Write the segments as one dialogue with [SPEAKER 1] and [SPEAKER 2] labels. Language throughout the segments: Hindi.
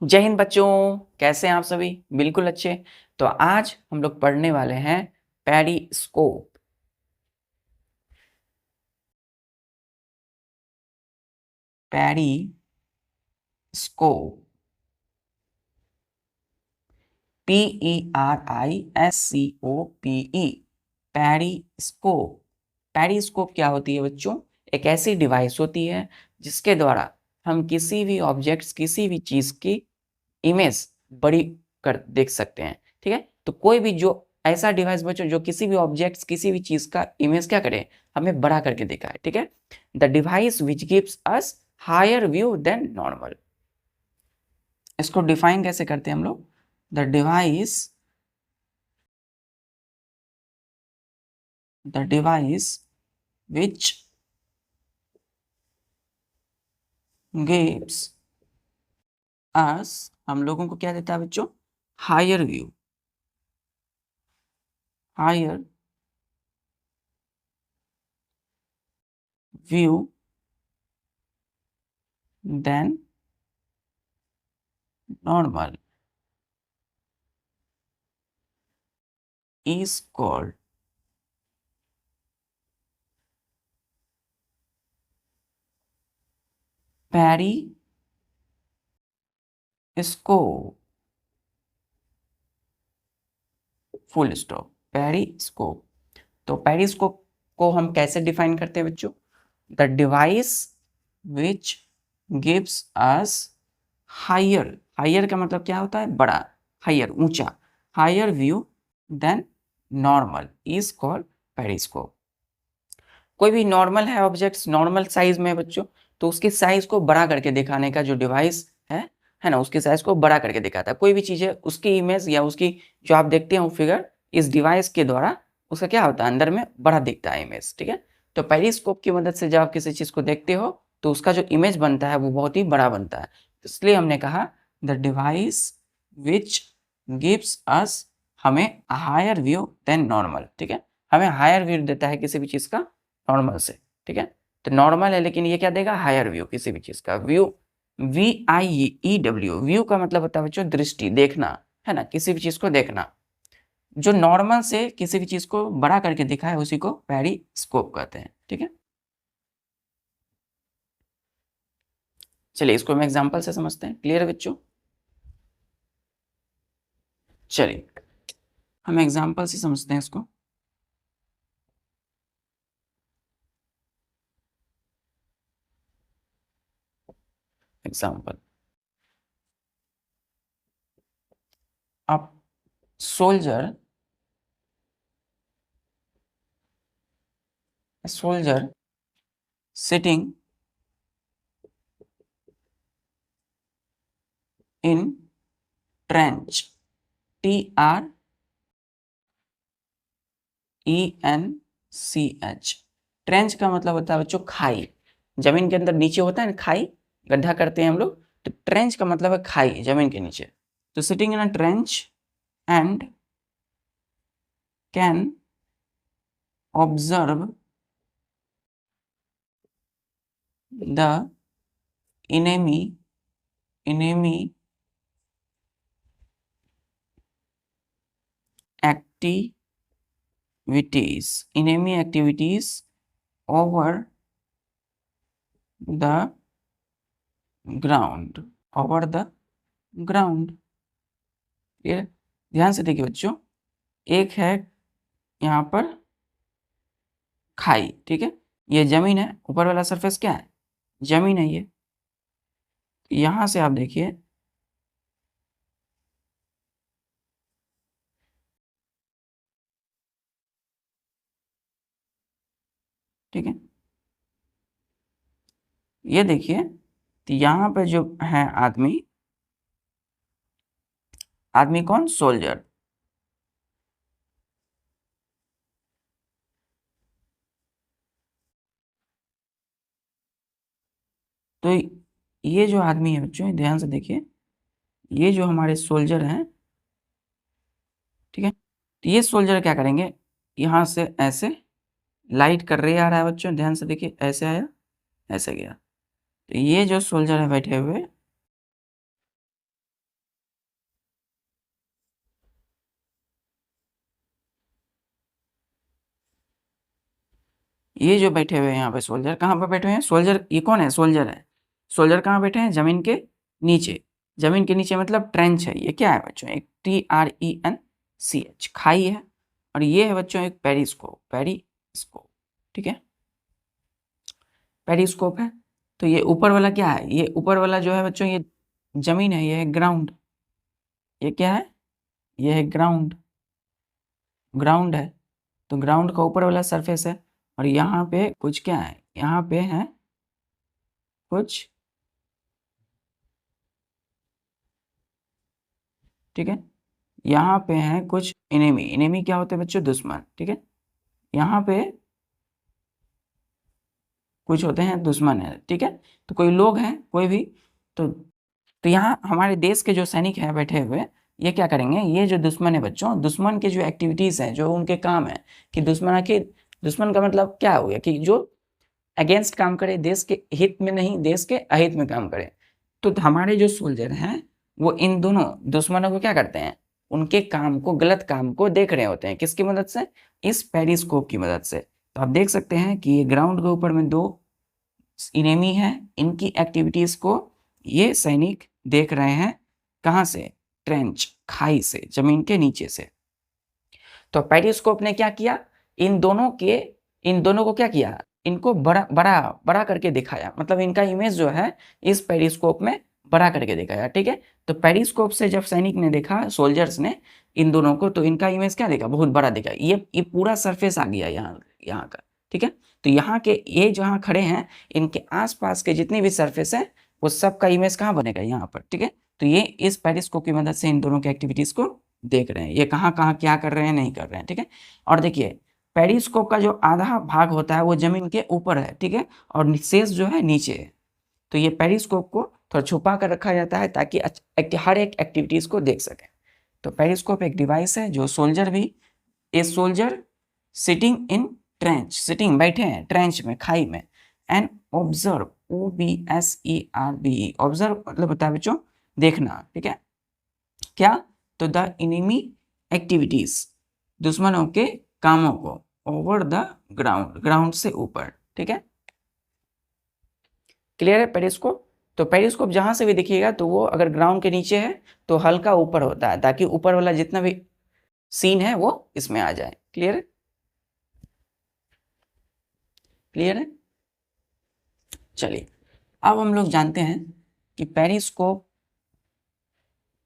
[SPEAKER 1] जय हिंद बच्चों, कैसे हैं आप सभी? बिल्कुल अच्छे। तो आज हम लोग पढ़ने वाले हैं periscope. Periscope, PERISCOPE, periscope. Periscope क्या होती है बच्चों? एक ऐसी डिवाइस होती है जिसके द्वारा हम किसी भी ऑब्जेक्ट्स, किसी भी चीज की इमेज बड़ी कर देख सकते हैं। ठीक है, तो कोई भी जो ऐसा डिवाइस बच्चों जो किसी भी ऑब्जेक्ट्स, किसी भी चीज का इमेज क्या करे, हमें बड़ा करके दिखाए। ठीक है, the device which gives us higher view than normal. इसको डिफाइन कैसे करते हैं हम लोग? The device which gives us, हम लोगों को क्या देता है बच्चों? Higher view, higher view than normal is called periscope. Full stop. Periscope. तो पेरिस्कोप को हम कैसे डिफाइन करते हैं बच्चों? The device which gives us higher, higher का मतलब क्या होता है? बड़ा, हायर ऊंचा, higher view than normal is called periscope. कोई भी नॉर्मल है ऑब्जेक्ट्स, नॉर्मल साइज में है बच्चों, तो उसकी साइज को बड़ा करके दिखाने का जो डिवाइस है ना, उसकी साइज को बड़ा करके दिखाता है। कोई भी चीज है, उसकी इमेज या उसकी जो आप देखते हैं वो फिगर, इस डिवाइस के द्वारा उसका क्या होता है, अंदर में बड़ा दिखता है इमेज। ठीक है, तो पेरिस्कोप की मदद से जब आप किसी चीज को देखते हो तो उसका जो इमेज बनता है वो बहुत ही बड़ा बनता है। इसलिए हमने कहा द डिवाइस विच गिव्स अस, हमें हायर व्यू देन नॉर्मल। ठीक है, हमें हायर व्यू देता है किसी भी चीज का नॉर्मल से। ठीक है, तो नॉर्मल है लेकिन ये क्या देगा? हायर व्यू किसी भी चीज का। व्यू, VIEW, व्यू का मतलब होता है बच्चों दृष्टि, देखना, है ना, किसी भी चीज को देखना। जो नॉर्मल से किसी भी चीज को बड़ा करके दिखाए उसी को पेरिस्कोप कहते हैं। ठीक है, चलिए इसको हम एग्जांपल से समझते हैं। क्लियर है बच्चों? चलिए हम एग्जांपल से समझते हैं इसको। एग्जांपल, अब soldier soldier sitting in trench, TRENCH। Trench का मतलब होता है बच्चों खाई, जमीन के अंदर नीचे होता है ना खाई, गड्ढा करते हैं हम लोग, तो ट्रेंच का मतलब है खाई, जमीन के नीचे। तो sitting in a trench and can observe the enemy activities over the ground। ये ध्यान से देखिए बच्चों, एक है यहाँ पर खाई, ठीक है, ये जमीन है, ऊपर वाला सरफेस क्या है? जमीन है ये। यहाँ से आप देखिए, ठीक है, ये देखिए, तो यहाँ पे जो है आदमी, आदमी कौन? सोल्जर। तो ये जो आदमी है बच्चों, ध्यान से देखिए, ये जो हमारे सोल्जर हैं, ठीक है, तो ये सोल्जर क्या करेंगे, यहाँ से ऐसे लाइट कर रहे आ रहा है बच्चों, ध्यान से देखिए, ऐसे आया, ऐसे गया। तो ये जो सोल्जर है बैठे हुए, ये जो बैठे हुए हैं यहाँ पे सोल्जर, कहाँ पर बैठे हुए हैं सोल्जर? ये कौन है? सोल्जर है। सोल्जर कहाँ बैठे हैं? जमीन के नीचे। जमीन के नीचे मतलब ट्रेंच है। ये क्या है बच्चों? एक TRENCH खाई है। और ये है बच्चों एक पेरिस्कोप। पेरिस्कोप, ठीक है, पेरिस्कोप है। तो ये ऊपर वाला क्या है? ये ऊपर वाला जो है बच्चों ये जमीन है, ये है ग्राउंड। ये क्या है? ये है ग्राउंड। ग्राउंड है, तो ग्राउंड का ऊपर वाला सरफेस है। और यहाँ पे कुछ क्या है? यहाँ पे है कुछ, ठीक है, यहाँ पे है कुछ एनिमी। एनिमी क्या होते हैं बच्चों? दुश्मन, ठीक है। यहाँ पे कुछ होते हैं दुश्मन है, ठीक है। तो कोई लोग हैं, कोई भी, तो यहाँ हमारे देश के जो सैनिक हैं बैठे हुए, ये क्या करेंगे? ये जो दुश्मन है बच्चों, दुश्मन के जो एक्टिविटीज हैं, जो उनके काम है कि दुश्मन का मतलब क्या हो गया? कि जो अगेंस्ट काम करे, देश के हित में नहीं, देश के अहित में काम करे। तो हमारे जो सोल्जर हैं वो इन दोनों दुश्मनों को क्या करते हैं? उनके काम को, गलत काम को देख रहे होते हैं। किसकी मदद से? इस पेरिस्कोप की मदद से। तो आप देख सकते हैं कि ये ग्राउंड के ऊपर में दो इनेमी है, इनकी एक्टिविटीज को ये सैनिक देख रहे हैं। कहाँ से? ट्रेंच, खाई से, जमीन के नीचे से। तो पेरिस्कोप ने क्या किया? इन दोनों को क्या किया? इनको बड़ा बड़ा बड़ा करके दिखाया। मतलब इनका इमेज जो है इस पेरिस्कोप में बड़ा करके दिखाया, ठीक है। तो पेरिस्कोप से जब सैनिक ने देखा, सोल्जर्स ने इन दोनों को, तो इनका इमेज क्या देखा? बहुत बड़ा दिखा। ये पूरा सरफेस आ गया यहाँ यहाँ का, ठीक है। तो यहाँ के ये जहाँ खड़े हैं, इनके आसपास के जितनी भी सरफेस है वो सब का इमेज कहाँ बनेगा? यहाँ पर, ठीक है। तो ये इस पेरिस्कोप की मदद से इन दोनों की एक्टिविटीज को देख रहे हैं, ये कहाँ कहाँ क्या कर रहे हैं, नहीं कर रहे हैं, ठीक है। और देखिए पेरिस्कोप का जो आधा भाग होता है वो जमीन के ऊपर है, ठीक है, और शेष जो है नीचे है। तो ये पेरिस्कोप को थोड़ा छुपा कर रखा जाता है ताकि हर एक एक्टिविटीज को देख सके। तो पेरिस्कोप एक डिवाइस है जो सोल्जर भी, a soldier sitting in trench, sitting बैठे हैं ट्रेंच में, खाई में, एंड ऑब्जर्व, OBSERVE, ऑब्जर्व मतलब होता है बच्चों देखना, ठीक है। क्या? तो द इनिमी एक्टिविटीज, दुश्मनों के कामों को, ओवर द ग्राउंड, ग्राउंड से ऊपर, ठीक है। क्लियर है? पेरिस्कोप, तो पेरिस्कोप जहां से भी दिखिएगा तो वो अगर ग्राउंड के नीचे है तो हल्का ऊपर होता है, ताकि ऊपर वाला जितना भी सीन है वो इसमें आ जाए। क्लियर है? क्लियर है? चलिए अब हम लोग जानते हैं कि पेरिस्कोप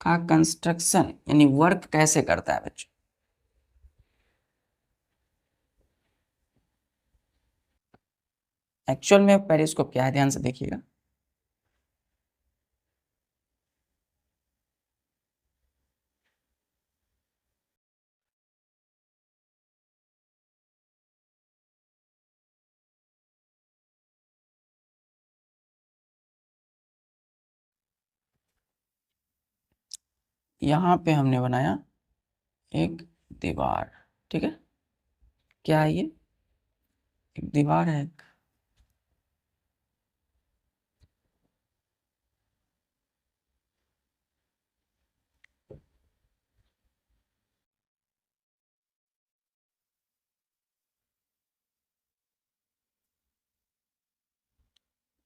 [SPEAKER 1] का कंस्ट्रक्शन यानी वर्क कैसे करता है बच्चों। एक्चुअल में पेरिस्कोप क्या है, ध्यान से देखिएगा। यहाँ पे हमने बनाया एक दीवार, ठीक है। क्या है ये? एक दीवार है।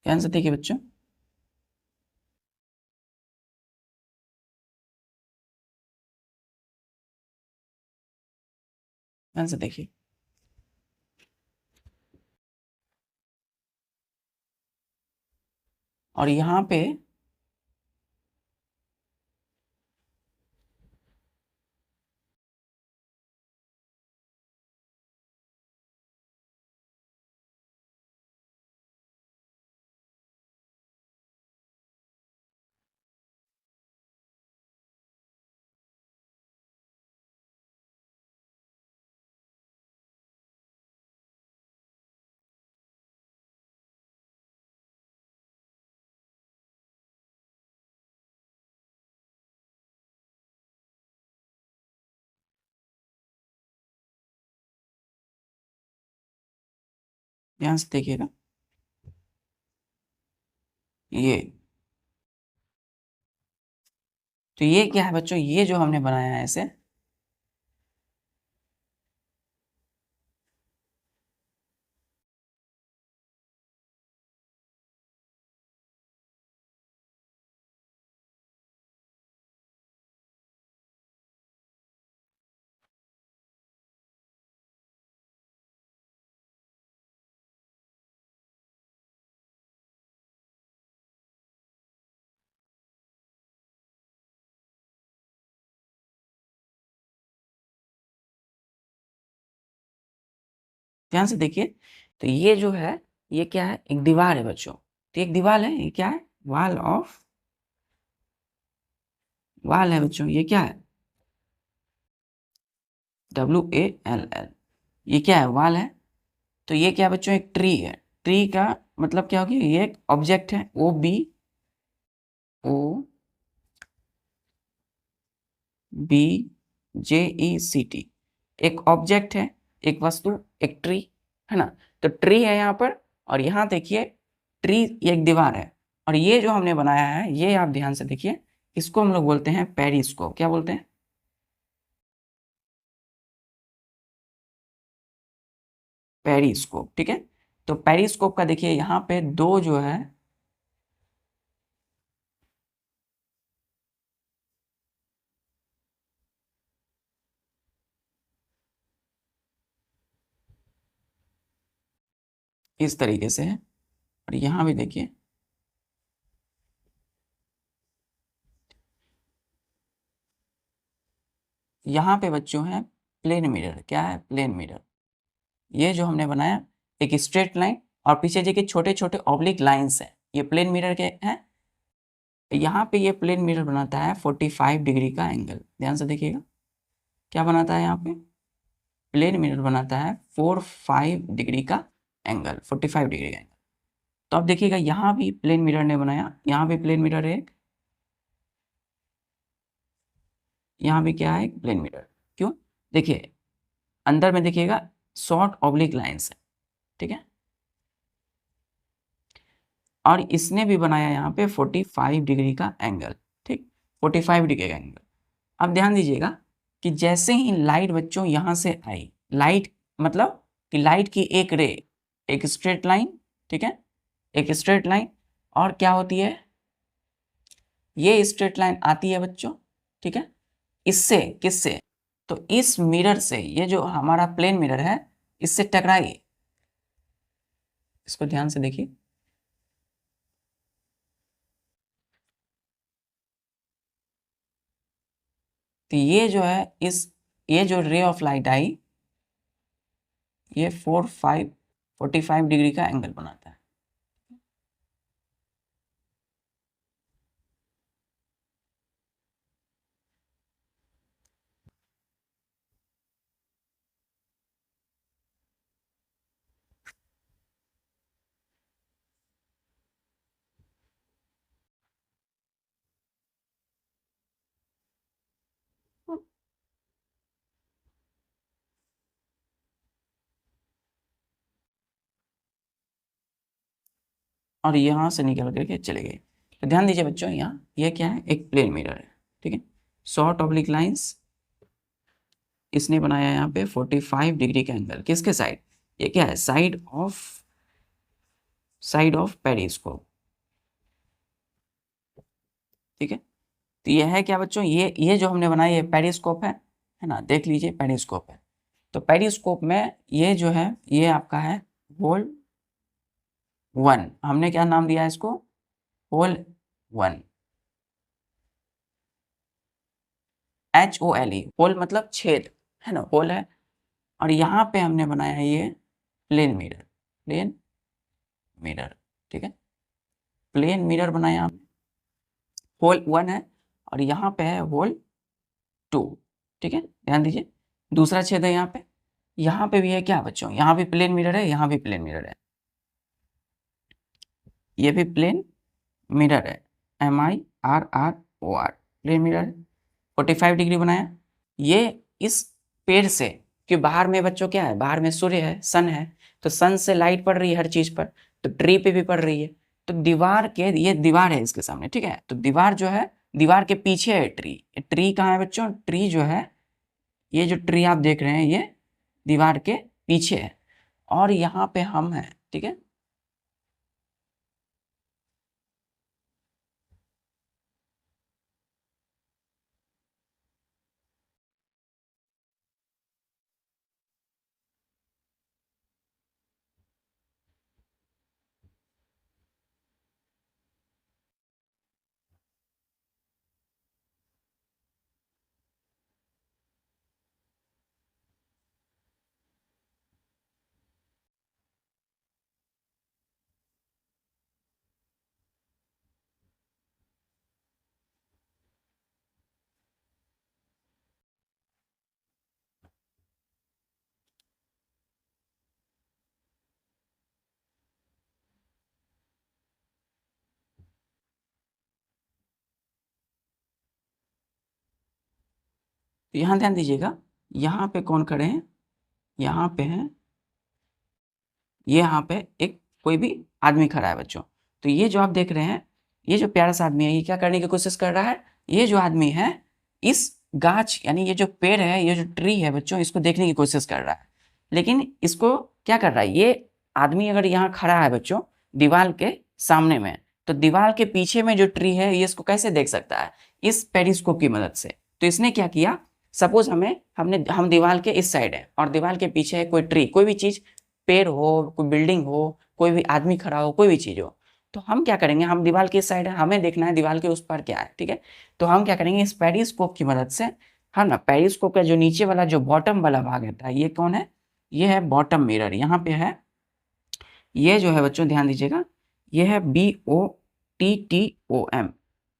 [SPEAKER 1] ध्यान से देखिए बच्चों, ध्यान से देखिए। और यहाँ पे ध्यान से देखिएगा, ये, तो ये क्या है बच्चों? ये जो हमने बनाया है ऐसे, ध्यान से देखिए, तो ये जो है ये क्या है, एक दीवार है बच्चों। तो एक दीवार है, ये क्या है, वाल है बच्चों। ये क्या है, WALL, ये क्या है, वाल है। तो ये क्या है बच्चों, एक ट्री है। ट्री का मतलब क्या हो गया, ये एक ऑब्जेक्ट है, OBJECT, एक ऑब्जेक्ट है, एक वस्तु, एक ट्री, है ना। तो ट्री है यहाँ पर, और यहाँ देखिए ट्री एक दीवार है, और ये जो हमने बनाया है, ये आप ध्यान से देखिए, इसको हम लोग बोलते हैं पेरिस्कोप। क्या बोलते हैं, पेरिस्कोप। ठीक है, तो पेरिस्कोप का देखिए यहाँ पे दो जो है, इस तरीके से है, और यहाँ भी देखिए, यहाँ पे बच्चों है प्लेन मिरर। क्या है, प्लेन मिरर। ये जो हमने बनाया एक स्ट्रेट लाइन, और पीछे देखिए छोटे छोटे ऑब्लिक लाइंस है, ये प्लेन मिरर के हैं। यहाँ पे ये प्लेन मिरर बनाता है 45 डिग्री का एंगल। ध्यान से देखिएगा, क्या बनाता है यहाँ पे, प्लेन मिरर बनाता है 45 डिग्री का एंगल, 45 डिग्री का एंगल। तो अब देखिएगा यहाँ भी प्लेन मिरर ने बनाया, यहाँ भी प्लेन मिरर है, यहाँ भी क्या है, एक प्लेन मिरर। क्यों, देखिए अंदर में देखिएगा शॉर्ट ऑब्लिक लाइंस है, ठीक है। और इसने भी बनाया यहाँ पे 45 डिग्री का एंगल, ठीक, 45 डिग्री का एंगल। अब ध्यान दीजिएगा कि जैसे ही लाइट बच्चों यहाँ से आई, लाइट मतलब कि लाइट की एक रे, एक स्ट्रेट लाइन, ठीक है, एक स्ट्रेट लाइन, और क्या होती है, ये स्ट्रेट लाइन आती है बच्चों, ठीक है, इससे किससे, तो इस मिरर से, ये जो हमारा प्लेन मिरर है, इससे टकराई। इसको ध्यान से देखिए, तो ये जो है ये जो रे ऑफ लाइट आई, ये 45 डिग्री का एंगल बनाता है। और यहाँ से निकल करके चले गए। तो ध्यान दीजिए बच्चों, यहाँ ये क्या है, एक प्लेन मिरर है, ठीक है, शॉर्ट ऑब्लिक लाइंस, इसने बनाया यहाँ पे 45 डिग्री का एंगल, किसके साइड, ये क्या है, साइड ऑफ पेरिस्कोप, ठीक है। तो ये है क्या बच्चों, ये जो हमने बनाया ये पेरिस्कोप है ना, देख लीजिए पेरिस्कोप है। तो पेरिस्कोप में ये जो है, ये आपका है होल 1, हमने क्या नाम दिया है इसको, होल 1, HOLE, होल मतलब छेद, है ना, होल है। और यहाँ पे हमने बनाया है ये प्लेन मिरर, प्लेन मिरर, ठीक है, प्लेन मिरर बनाया हमने, होल 1 है, और यहाँ पे है होल 2, ठीक है। ध्यान दीजिए, दूसरा छेद है यहाँ पे भी है क्या बच्चों, यहाँ भी प्लेन मिरर है, यहाँ भी प्लेन मिरर है, ये भी प्लेन मिरर है, MIRROR, प्लेन मिरर है, 45 डिग्री बनाया। ये इस पेड़ से, कि बाहर में बच्चों क्या है, बाहर में सूर्य है, सन है, तो सन से लाइट पड़ रही है हर चीज पर, तो ट्री पे भी पड़ रही है। तो दीवार के, ये दीवार है इसके सामने, ठीक है, तो दीवार जो है, दीवार के पीछे है ट्री। ट्री कहाँ है बच्चों, ट्री जो है, ये जो ट्री आप देख रहे हैं, ये दीवार के पीछे है, और यहाँ पे हम हैं, ठीक है। तो यहाँ ध्यान दीजिएगा, यहाँ पे कौन खड़े हैं, यहाँ पे हैं, यहाँ पे एक कोई भी आदमी खड़ा है बच्चों। तो ये जो आप देख रहे हैं, ये जो प्यारा सा आदमी है, ये क्या करने की कोशिश कर रहा है, ये जो आदमी है इस गाछ यानी ये जो पेड़ है, ये जो ट्री है बच्चों, इसको देखने की कोशिश कर रहा है। लेकिन इसको क्या कर रहा है, ये आदमी अगर यहाँ खड़ा है बच्चों दीवार के सामने में, तो दीवार के पीछे में जो ट्री है ये इसको कैसे देख सकता है, इस पेरिस्कोप की मदद से। तो इसने क्या किया, सपोज हम दीवार के इस साइड है और दीवार के पीछे है कोई ट्री, कोई भी चीज, पेड़ हो, कोई बिल्डिंग हो, कोई भी आदमी खड़ा हो, कोई भी चीज हो, तो हम क्या करेंगे, हम दीवार के इस साइड है, हमें देखना है दीवार के उस पार क्या है, ठीक है। तो हम क्या करेंगे, इस पेरिस्कोप की मदद से हम ना पेरिस्कोप का जो नीचे वाला जो बॉटम वाला भाग रहता है, ये कौन है, ये है बॉटम मिरर, यहाँ पे है, ये जो है बच्चों ध्यान दीजिएगा, ये है BOTTOM।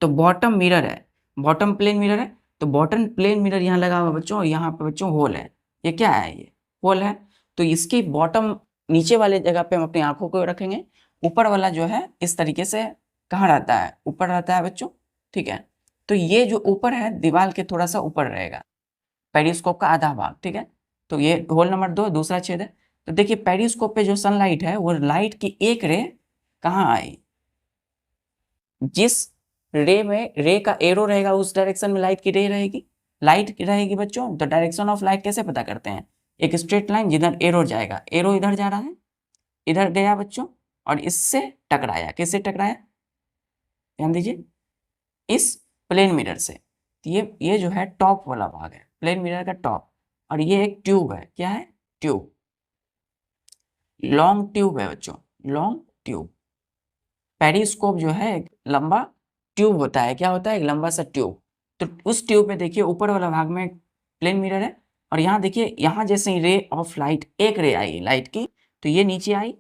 [SPEAKER 1] तो बॉटम मिरर है, बॉटम प्लेन मिरर है, तो बॉटम प्लेन मिरर यहाँ लगा हुआ बच्चों, और यहाँ पे बच्चों होल है, ये क्या है, ये होल है। तो इसकी बॉटम नीचे वाले जगह पे हम अपनी आंखों को रखेंगे, ऊपर वाला जो है इस तरीके से कहाँ रहता है, ऊपर रहता है बच्चों, ठीक है। तो ये जो ऊपर है दीवार के थोड़ा सा ऊपर रहेगा, पेरिस्कोप का आधा भाग, ठीक है। तो ये होल नंबर 2 दूसरा छेद है। तो देखिए पेरिस्कोप पे जो सनलाइट है वो लाइट की एक रे कहाँ आई, जिस रे में रे का एरो रहेगा उस डायरेक्शन में लाइट की रे रहेगी, लाइट की रहेगी बच्चों। तो डायरेक्शन ऑफ लाइट कैसे पता करते हैं, एक स्ट्रेट लाइन जिधर एरो जाएगा, एरो इधर जा रहा है, इधर गया बच्चों और इससे टकराया, किससे टकराया, ध्यान दीजिए, इस प्लेन मिरर से। तो ये जो है टॉप वाला भाग है, प्लेन मिरर का टॉप, और ये एक ट्यूब है, क्या है, ट्यूब, लॉन्ग ट्यूब है बच्चों, लॉन्ग ट्यूब। पेरिस्कोप जो है एक लंबा ट्यूब होता है, क्या होता है, एक लंबा सा ट्यूब। तो उस ट्यूब में देखिए ऊपर वाला भाग में प्लेन मिरर है, और यहाँ देखिए, यहाँ जैसे ही रे ऑफ लाइट, एक रे आई लाइट की, तो ये नीचे आई,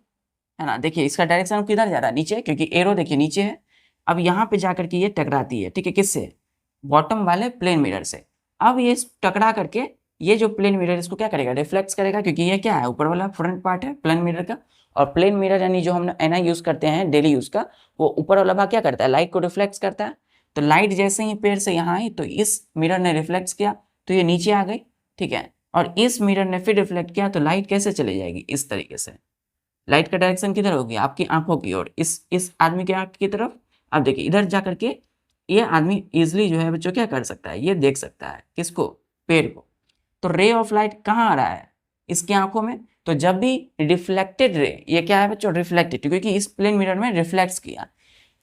[SPEAKER 1] है ना, देखिए इसका डायरेक्शन किधर जा रहा है, नीचे, क्योंकि एरो देखिए नीचे है। अब यहाँ पे जाकर के ये टकराती है, ठीक है, किससे, बॉटम वाले प्लेन मिरर से। अब ये टकरा करके ये जो प्लेन मिरर इसको क्या करेगा, रिफ्लेक्ट करेगा, क्योंकि ये क्या है, ऊपर वाला फ्रंट पार्ट है प्लेन मिरर का। और प्लेन मिरर यानी जो हम एनआई यूज करते हैं डेली यूज का, वो ऊपर वाला भाग क्या करता है, लाइट को रिफ्लेक्ट करता है। तो लाइट जैसे ही पेड़ से यहाँ आई तो इस मिरर ने रिफ्लेक्ट किया, तो ये नीचे आ गई, ठीक है। और इस मिरर ने फिर रिफ्लेक्ट किया, तो लाइट कैसे चली जाएगी, इस तरीके से। लाइट का डायरेक्शन किधर होगी, आपकी आंखों की ओर, इस आदमी के आंख की तरफ। अब देखिए इधर जा करके ये आदमी इजिली जो है बच्चों क्या कर सकता है, ये देख सकता है, किसको, पेड़ को। तो रे ऑफ लाइट कहाँ आ रहा है, इसकी आंखों में। तो जब भी रिफ्लेक्टेड रे, ये क्या है बच्चों, रिफ्लेक्टेड, क्योंकि इस प्लेन मिरर में रिफ्लेक्ट किया,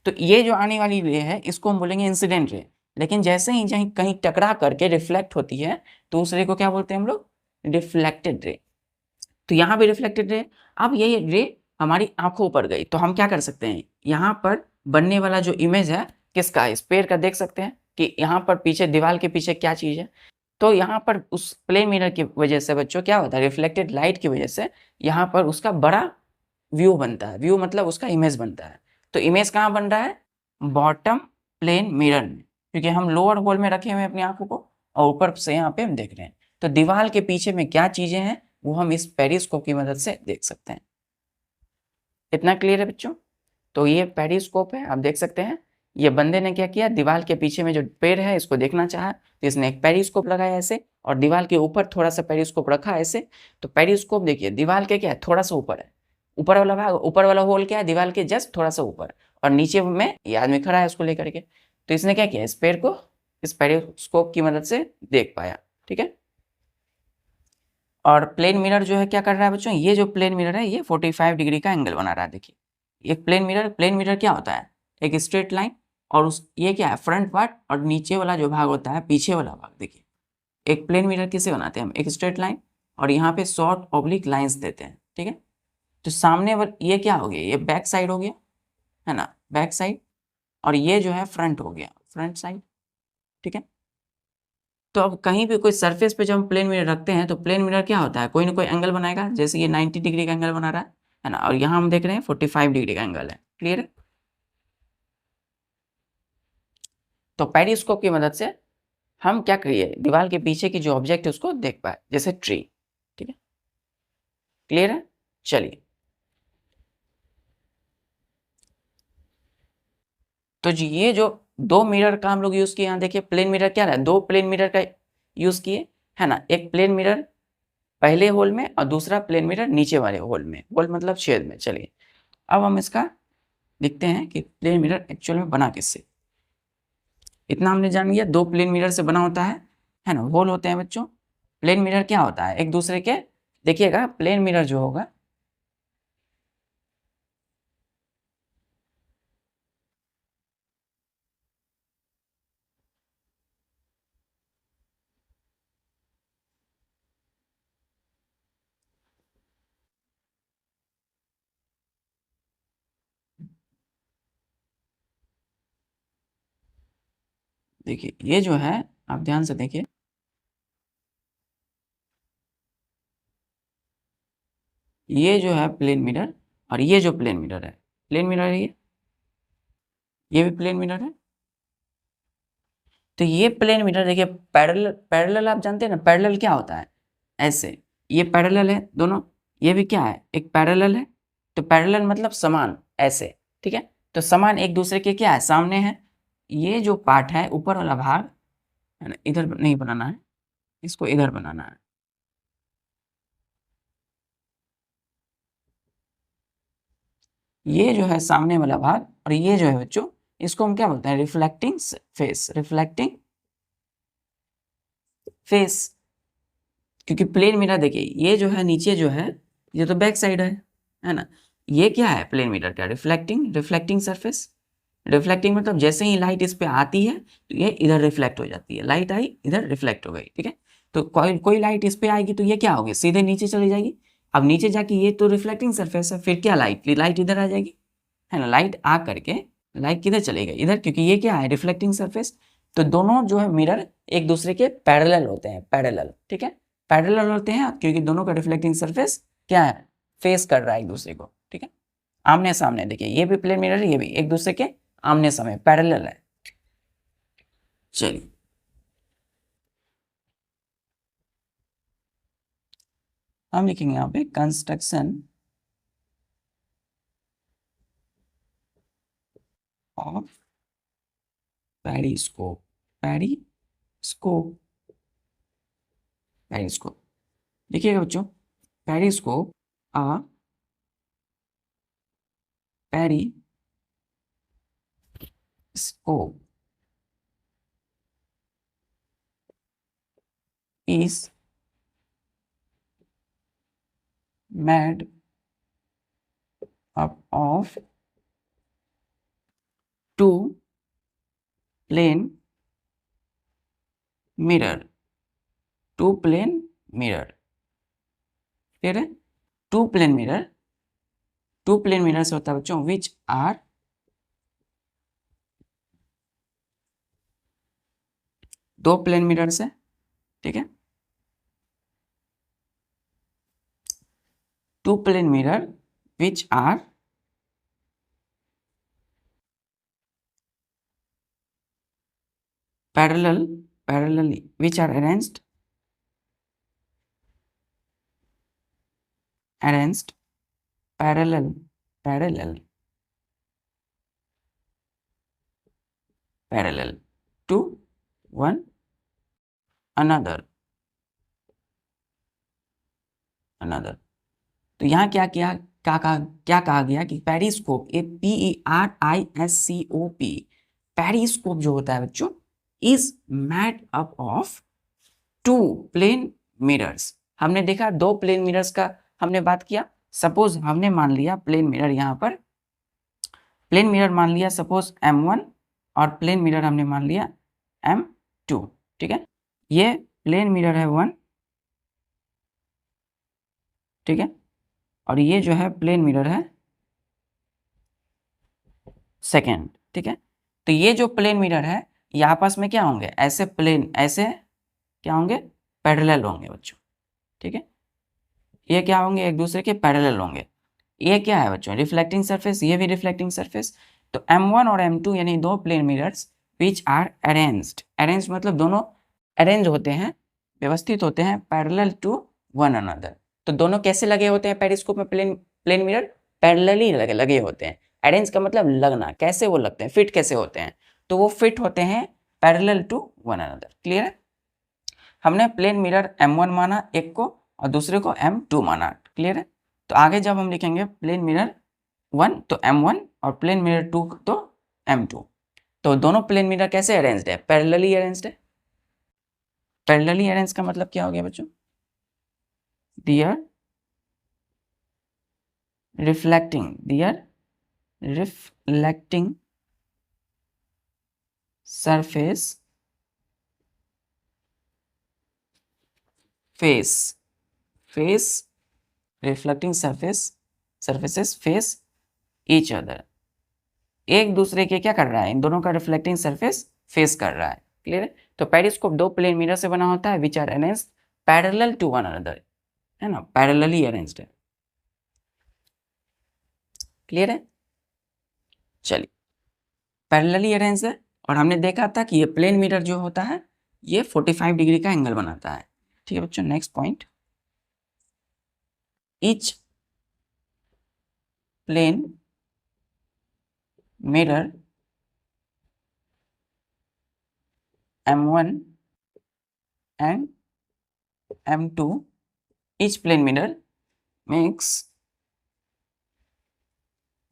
[SPEAKER 1] तो ये जो आने वाली रे है इसको हम बोलेंगे इंसिडेंट रे। लेकिन जैसे ही कहीं टकरा करके रिफ्लेक्ट होती है, तो उस रे को क्या बोलते हैं हम लोग, रिफ्लेक्टेड रे। तो यहाँ भी रिफ्लेक्टेड रे। अब ये रे हमारी आंखों पर गई, तो हम क्या कर सकते हैं, यहाँ पर बनने वाला जो इमेज है किसका, इस पेड़ का, देख सकते हैं कि यहाँ पर पीछे दीवार के पीछे क्या चीज है। तो यहाँ पर उस प्लेन मिरर की वजह से बच्चों क्या होता है, रिफ्लेक्टेड लाइट की वजह से यहाँ पर उसका बड़ा व्यू बनता है, व्यू मतलब उसका इमेज बनता है। तो इमेज कहाँ बन रहा है, बॉटम प्लेन मिरर में, क्योंकि हम लोअर होल में रखे हुए हैं अपनी आंखों को, और ऊपर से यहाँ पे हम देख रहे हैं। तो दीवार के पीछे में क्या चीजें हैं वो हम इस पेरिस्कोप की मदद से देख सकते हैं। इतना क्लियर है बच्चों। तो ये पेरिस्कोप है, आप देख सकते हैं। ये बंदे ने क्या किया, दीवार के पीछे में जो पेड़ है इसको देखना चाहा, तो इसने एक पेरिस्कोप लगाया ऐसे, और दीवार के ऊपर थोड़ा सा पेरिस्कोप रखा ऐसे। तो पेरिस्कोप देखिए दीवार के क्या है, थोड़ा सा ऊपर है, ऊपर वाला भाग, ऊपर वाला होल क्या है, दीवार के जस्ट थोड़ा सा ऊपर, और नीचे में ये आदमी खड़ा है उसको लेकर के। तो इसने क्या किया, इस पेड़ को इस पेरिस्कोप की मदद से देख पाया, ठीक है। और प्लेन मिरर जो है क्या कर रहा है बच्चों, ये जो प्लेन मिरर है ये 45 डिग्री का एंगल बना रहा है। देखिए एक प्लेन मिरर क्या होता है, एक स्ट्रेट लाइन, और उस ये क्या है, फ्रंट पार्ट, और नीचे वाला जो भाग होता है पीछे वाला भाग। देखिए एक प्लेन मिरर किसे बनाते हैं हम, एक स्ट्रेट लाइन, और यहाँ पे शॉर्ट ऑब्लिक लाइंस देते हैं, ठीक है। तो सामने ये क्या हो गया, ये बैक साइड हो गया, है ना, बैक साइड, और ये जो है फ्रंट हो गया, फ्रंट साइड, ठीक है। तो अब कहीं भी कोई सरफेस पे जब हम प्लेन मिरर रखते हैं, तो प्लेन मिरर क्या होता है, कोई ना कोई एंगल बनाएगा, जैसे ये 90 डिग्री का एंगल बना रहा है ना, और यहाँ हम देख रहे हैं 45 डिग्री का एंगल है, क्लियर है। तो पेरिस्कोप की मदद से हम क्या करिए, दीवार के पीछे की जो ऑब्जेक्ट है उसको देख पाए, जैसे ट्री, ठीक है, क्लियर है। चलिए, तो जी ये जो दो मिरर का हम लोग यूज किए, यहाँ देखिए प्लेन मिरर क्या है, दो प्लेन मिरर का यूज किए, है ना, एक प्लेन मिरर पहले होल में और दूसरा प्लेन मिरर नीचे वाले होल में, होल मतलब छेद में। चलिए अब हम इसका देखते हैं कि प्लेन मिरर एक्चुअल में बना किससे। इतना हमने जान लिया, दो प्लेन मिरर से बना होता है ना, होल होते हैं बच्चों। प्लेन मिरर क्या होता है, एक दूसरे के, देखिएगा प्लेन मिरर जो होगा, देखिए ये जो है, आप ध्यान से देखिए, ये जो है प्लेन मिरर और ये जो प्लेन मिरर है, प्लेन मिरर है ये भी प्लेन मिरर है। तो ये प्लेन मिरर देखिए पैरेलल, पैरेलल आप जानते हैं ना, पैरेलल क्या होता है, ऐसे ये पैरेलल है दोनों, ये भी क्या है, एक पैरेलल है। तो पैरेलल मतलब समान, ऐसे, ठीक है। तो समान एक दूसरे के क्या है, सामने है। ये जो पार्ट है ऊपर वाला भाग, है ना, इधर नहीं बनाना है, इसको इधर बनाना है। ये जो है सामने वाला भाग, और ये जो है बच्चों, इसको हम क्या बोलते हैं, रिफ्लेक्टिंग फेस, रिफ्लेक्टिंग फेस। क्योंकि प्लेन मिरर देखिए, ये जो है नीचे जो है, ये तो बैक साइड है ना। ये क्या है प्लेन मिरर का, रिफ्लेक्टिंग, रिफ्लेक्टिंग सरफेस। रिफ्लेक्टिंग मतलब जैसे ही लाइट इस पे आती है तो ये इधर रिफ्लेक्ट हो जाती है, लाइट आई इधर रिफ्लेक्ट हो गई, ठीक है। तो कोई लाइट इस पे आएगी तो ये क्या होगी, सीधे नीचे चली जाएगी। अब नीचे जाके ये तो रिफ्लेक्टिंग सरफेस है, फिर क्या, लाइट लाइट इधर आ जाएगी, है ना। लाइट आ करके लाइट किधर चलेगा, इधर, क्योंकि ये क्या है, रिफ्लेक्टिंग सरफेस। तो दोनों जो है मिरर एक दूसरे के पैरेलल होते हैं, पैरेलल, ठीक है, पैरेलल होते हैं क्योंकि दोनों का रिफ्लेक्टिंग सरफेस क्या है, फेस कर रहा है एक दूसरे को, ठीक है, आमने सामने। देखिए ये भी प्लेन मिरर है, ये भी एक दूसरे के आमने सामने पैरेलल है। चलिए हम लिखेंगे यहाँ पे construction of periscope, periscope, periscope. देखिएगा बच्चों, पेरिस्कोप आ periscope is made up of two plane mirror, two plane mirror, clear है। Two plane mirror, two plane mirror से होता है बच्चों विच आर दो प्लेन मिरर से, ठीक है, two plane mirror which are parallelly which are arranged parallel to one another। तो यहाँ क्या कहा गया कि पेरिस्कोप, ए PERISCOP, पेरिस्कोप जो होता है बच्चों is made up of two plane mirrors. हमने देखा दो प्लेन मिरर्स का हमने बात किया। सपोज हमने मान लिया प्लेन मिरर, यहाँ पर प्लेन मिरर मान लिया सपोज M1 और प्लेन मिरर हमने मान लिया M2, ठीक है। ये प्लेन मिरर है 1, ठीक है, और ये जो है प्लेन मिरर है सेकेंड, ठीक है। तो ये जो प्लेन मिरर है ये आपस में क्या होंगे, ऐसे प्लेन, ऐसे क्या होंगे, पैरेलल होंगे बच्चों, ठीक है। ये क्या होंगे, एक दूसरे के पैरेलल होंगे। ये क्या है बच्चों, रिफ्लेक्टिंग सरफेस, ये भी रिफ्लेक्टिंग सरफेस। तो M1 और M2 यानी दो plane mirrors which are arranged, arranged मतलब दोनों अरेंज होते हैं, व्यवस्थित होते हैं, पैरेलल टू वन अनदर। तो दोनों कैसे लगे होते हैं पेरिस्कोप में, प्लेन मिरर पैरेलली लगे होते हैं। अरेंज का मतलब लगना, कैसे वो लगते हैं, फिट कैसे होते हैं, तो वो फिट होते हैं parallel to one another, clear है। हमने प्लेन मिरर M1 माना एक को और दूसरे को M2 माना। क्लियर है? तो आगे जब हम लिखेंगे प्लेन मिरर 1 तो M1 और प्लेन मिरर 2 तो M2। तो दोनों प्लेन मिरर कैसे अरेंज्ड है? पैरेलली अरेंज्ड है। पैरेलली अरेंज का मतलब क्या हो गया बच्चों? Their reflecting surface reflecting surfaces face each other. एक दूसरे के क्या कर रहा है? इन दोनों का रिफ्लेक्टिंग सरफेस फेस कर रहा है। क्लियर है? तो पेरिस्कोप दो प्लेन मिरर से बना होता है which are arranged parallel to one another, है ना, पैरेलली अरेंज्ड है। क्लियर है? चलिए, पैरेलली अरेंज्ड है और हमने देखा था कि ये प्लेन मिरर जो होता है ये 45 डिग्री का एंगल बनाता है। ठीक है बच्चों, next point, each plane mirror M1 and M2, each plane mirror makes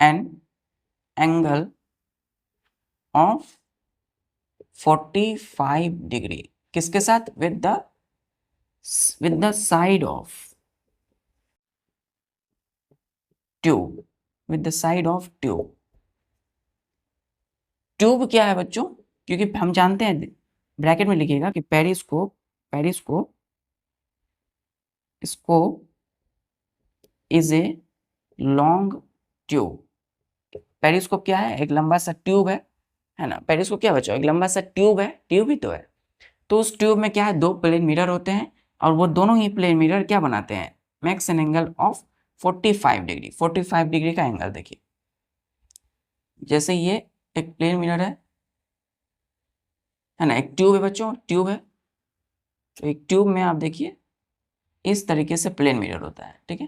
[SPEAKER 1] an angle of 45 degree. किसके साथ? with the side of tube, with the side of tube। Tube क्या है बच्चों? क्योंकि हम जानते हैं, ब्रैकेट में लिखिएगा कि periscope is a long tube. Periscope क्या है? एक लंबा सा ट्यूब है ना। पेरिस्कोप क्या बच्चों? एक लंबा सा ट्यूब है, ट्यूब ही तो है। तो उस ट्यूब में क्या है? दो प्लेन मिरर होते हैं और वो दोनों ही प्लेन मिरर क्या बनाते हैं? Makes an angle of 45 degree. 45 degree का एंगल देखिए, जैसे ये एक प्लेन मिरर है ना, एक ट्यूब है बच्चों, ट्यूब है। तो एक ट्यूब में आप देखिए इस तरीके से प्लेन मिरर होता है। ठीक है,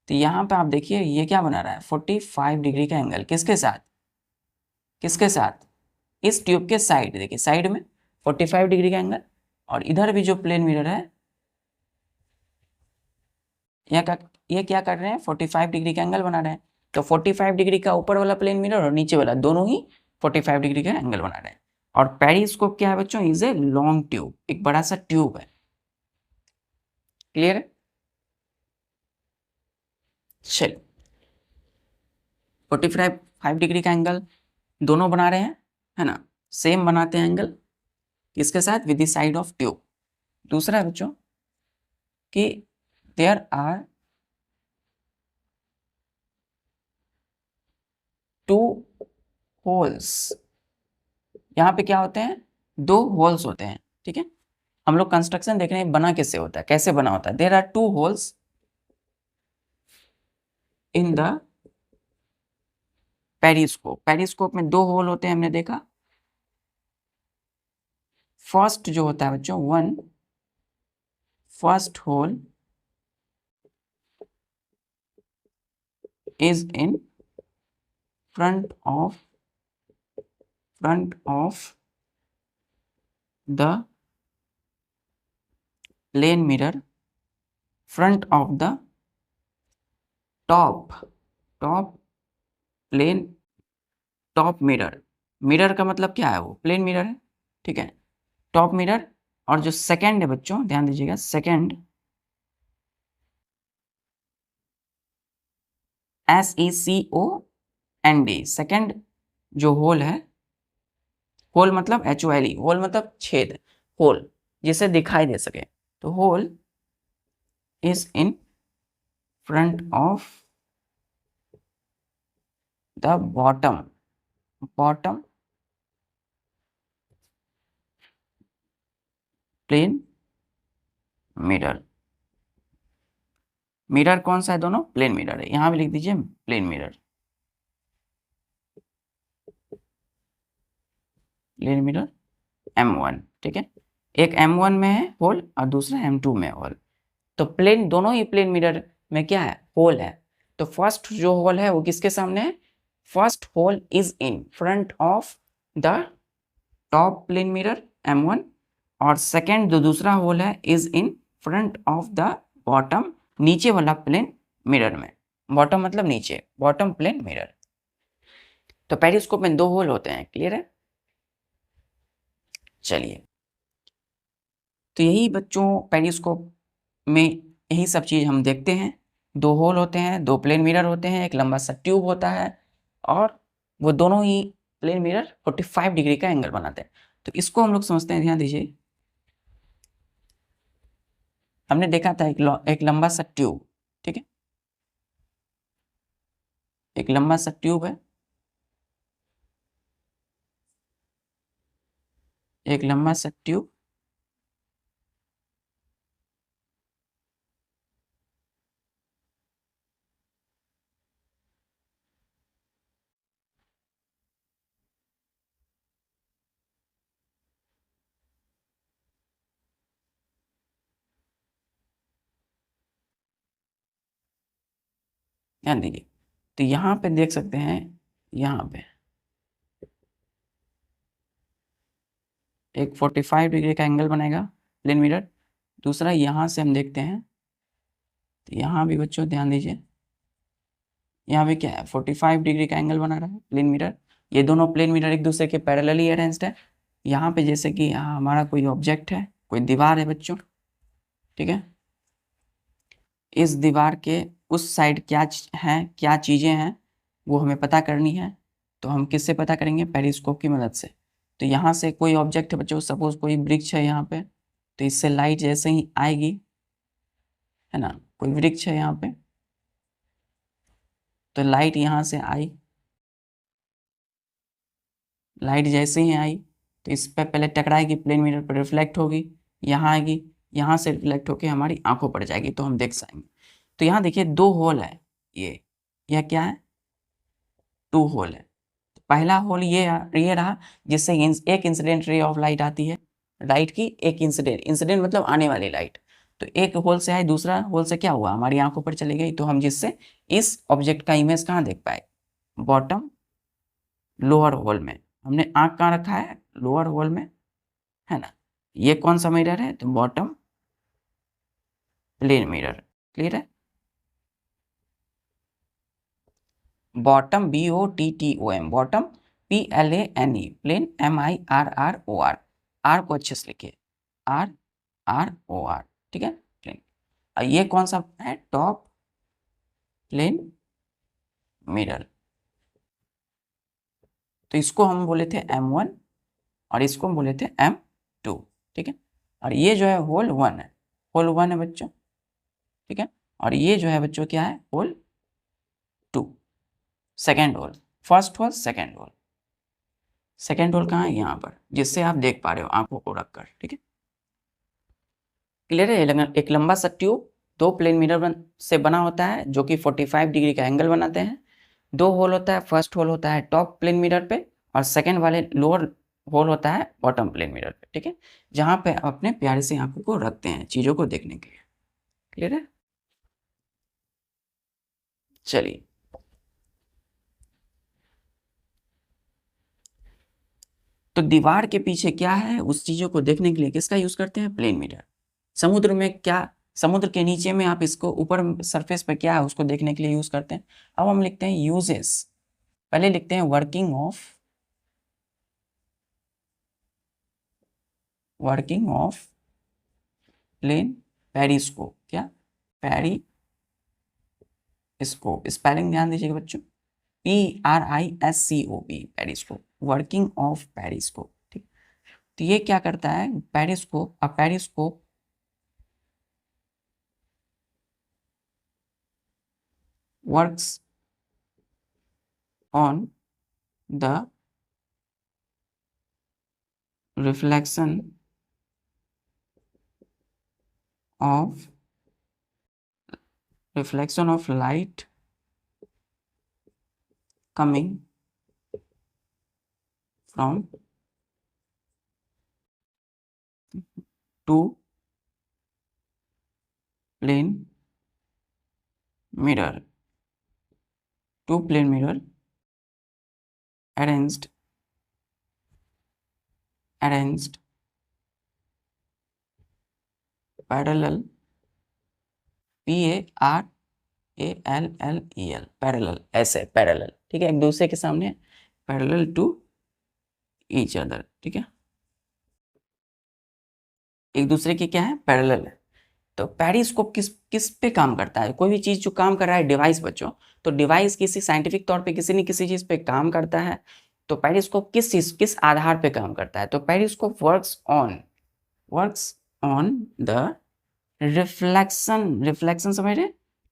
[SPEAKER 1] तो यहाँ पे आप देखिए ये क्या बना रहा है? 45 डिग्री का एंगल। किसके साथ? किसके साथ? इस ट्यूब के साइड, देखिए साइड में 45 डिग्री का एंगल, और इधर भी जो प्लेन मिरर है ये क्या कर रहे हैं? 45 डिग्री का एंगल बना रहे हैं। तो 45 डिग्री का ऊपर वाला प्लेन मिरर और नीचे वाला दोनों ही 45 डिग्री का एंगल बना रहे हैं। और पेरिस्कोप क्या है बच्चों? इज ए लॉन्ग ट्यूब, एक बड़ा सा ट्यूब है। क्लियर है? चलिए, 45 डिग्री का एंगल दोनों बना रहे हैं, है ना, सेम बनाते हैं एंगल। किसके साथ? With the side of tube. दूसरा है बच्चों कि देयर आर टू होल्स। यहाँ पे क्या होते हैं? दो होल्स होते हैं। ठीक है, हम लोग कंस्ट्रक्शन देख रहे हैं बना कैसे होता है, कैसे बना होता है। There are two holes in the periscope. Periscope में दो होल होते हैं, हमने देखा। फर्स्ट जो होता है बच्चों, first hole is in front of the plane mirror, front of the top plane top mirror। Mirror का मतलब क्या है? वो प्लेन मिरर है। ठीक है, टॉप मिरर। और जो सेकंड है बच्चों, ध्यान दीजिएगा, सेकंड SECOND, सेकंड जो होल है, होल मतलब HOLE, होल मतलब छेद, होल जिसे दिखाई दे सके। तो hole is in front of the bottom plane mirror. Mirror कौन सा है? दोनों प्लेन मिरर है। यहां भी लिख दीजिए plane mirror, plane mirror M1। ठीक है, एक M1 में है होल और दूसरा M2 में होल। तो प्लेन, दोनों ही प्लेन मिरर में क्या है? होल है। तो फर्स्ट जो होल है वो किसके सामने है? First hole is in front of the top plane mirror M1 और सेकेंड जो दूसरा होल है is in front of the bottom, नीचे वाला प्लेन मिरर में। बॉटम मतलब नीचे, बॉटम प्लेन मिरर। तो पेरिस्कोप में 2 होल होते हैं, क्लियर है। चलिए, तो यही बच्चों पेरिस्कोप में यही सब चीज हम देखते हैं। 2 होल होते हैं, 2 प्लेन मिरर होते हैं, एक लंबा सा ट्यूब होता है और वो दोनों ही प्लेन मिरर 45 डिग्री का एंगल बनाते हैं। तो इसको हम लोग समझते हैं, ध्यान दीजिए। हमने देखा था एक लंबा सा ट्यूब, ठीक है, एक लंबा सा ट्यूब है, एक लंबा सा ट्यूब, ध्यान दीजिए। तो यहाँ पे देख सकते हैं, यहाँ पे एक 45 डिग्री का एंगल बनेगा प्लेन मिरर। दूसरा यहाँ से हम देखते हैं, तो यहाँ भी बच्चों ध्यान दीजिए, यहाँ पे क्या है, 45 डिग्री का एंगल बना रहा है प्लेन मिरर। ये दोनों प्लेन मिरर एक दूसरे के पैरेलली अरेंज्ड है। यहाँ पे जैसे कि यहाँ हमारा कोई ऑब्जेक्ट है, कोई दीवार है बच्चों, ठीक है। इस दीवार के उस साइड क्या है, क्या चीज़ें हैं, वो हमें पता करनी है। तो हम किससे पता करेंगे, पेरिस्कोप की मदद से। तो यहाँ से कोई ऑब्जेक्ट है बच्चों, सपोज कोई वृक्ष है यहाँ पे, तो इससे लाइट जैसे ही आएगी, है ना, कोई वृक्ष है यहाँ पे, तो लाइट यहाँ से आई, लाइट जैसे ही आई तो इस पर पहले टकराएगी, प्लेन मिरर पर रिफ्लेक्ट होगी, यहाँ आएगी, यहाँ से रिफ्लेक्ट होकर हमारी आंखों पर जाएगी, तो हम देख पाएंगे। तो यहाँ देखिए 2 होल है, ये यह क्या है, 2 होल है। पहला होल ये रहा, जिससे एक इंसिडेंट रे ऑफ लाइट आती है, लाइट की एक इंसिडेंट मतलब आने वाली लाइट। तो एक होल से आई, दूसरा होल से क्या हुआ, हमारी आंखों पर चली गई, तो हम जिससे इस ऑब्जेक्ट का इमेज कहाँ देख पाए, बॉटम लोअर होल में। हमने आंख कहाँ रखा है, लोअर होल में, है ना। ये कौन सा मिरर है, तो बॉटम प्लेन मिरर, क्लियर है। Bottom BOTTOM, bottom PLANE, plane MIRROR, आर को अच्छे से लिखिए, RROR, ठीक है, प्लेन। और ये कौन सा है, टॉप प्लेन मिरर। तो इसको हम बोले थे M1 और इसको हम बोले थे M2, ठीक है। और ये जो है होल 1 है, होल 1 है बच्चों, ठीक है। और ये जो है बच्चों क्या है, hole 2, second hole, first hole second hole. Second hole कहाँ है, यहाँ पर, जिससे आप देख पा रहे हो आंखों को रखकर, ठीक है, क्लियर है। एक लंबा सा ट्यूब 2 प्लेन मिरर से बना होता है, जो कि 45 डिग्री का एंगल बनाते हैं। 2 होल होता है, फर्स्ट होल होता है टॉप प्लेन मिरर पे और सेकेंड वाले लोअर होल होता है बॉटम प्लेन मिरर पे, ठीक है, जहाँ पे आप अपने प्यारे से आंखों को रखते हैं चीज़ों को देखने के लिए, क्लियर है। चलिए, तो दीवार के पीछे क्या है, उस चीज़ों को देखने के लिए किसका यूज़ करते हैं, प्लेन मिरर। समुद्र में क्या, समुद्र के नीचे में आप इसको, ऊपर सरफेस पे क्या है उसको देखने के लिए यूज़ करते हैं। अब हम लिखते हैं यूजेस, पहले लिखते हैं वर्किंग ऑफ प्लेन पेरिस्कोप, क्या, पेरिस्कोप, स्पेलिंग ध्यान दीजिएगा बच्चों, PRISCOP, periscope, working of periscope, ठीक। तो ये क्या करता है, periscope works on the reflection of light coming from two plane mirror arranged parallel, PARALLEL, parallel, ऐसे पैरेलल, ठीक है, एक दूसरे के सामने, पैरेलल टू ईच अदर, ठीक है, एक दूसरे के क्या है, पैरेलल है। तो पेरिस्कोप किस किस पे काम करता है? कोई भी चीज जो काम कर रहा है, डिवाइस बच्चों, तो डिवाइस किसी साइंटिफिक तौर पे किसी न किसी चीज पे काम करता है। तो पेरिस्कोप किस चीज, किस आधार पे काम करता है? तो periscope works on the reflection, reflection समझ रहे,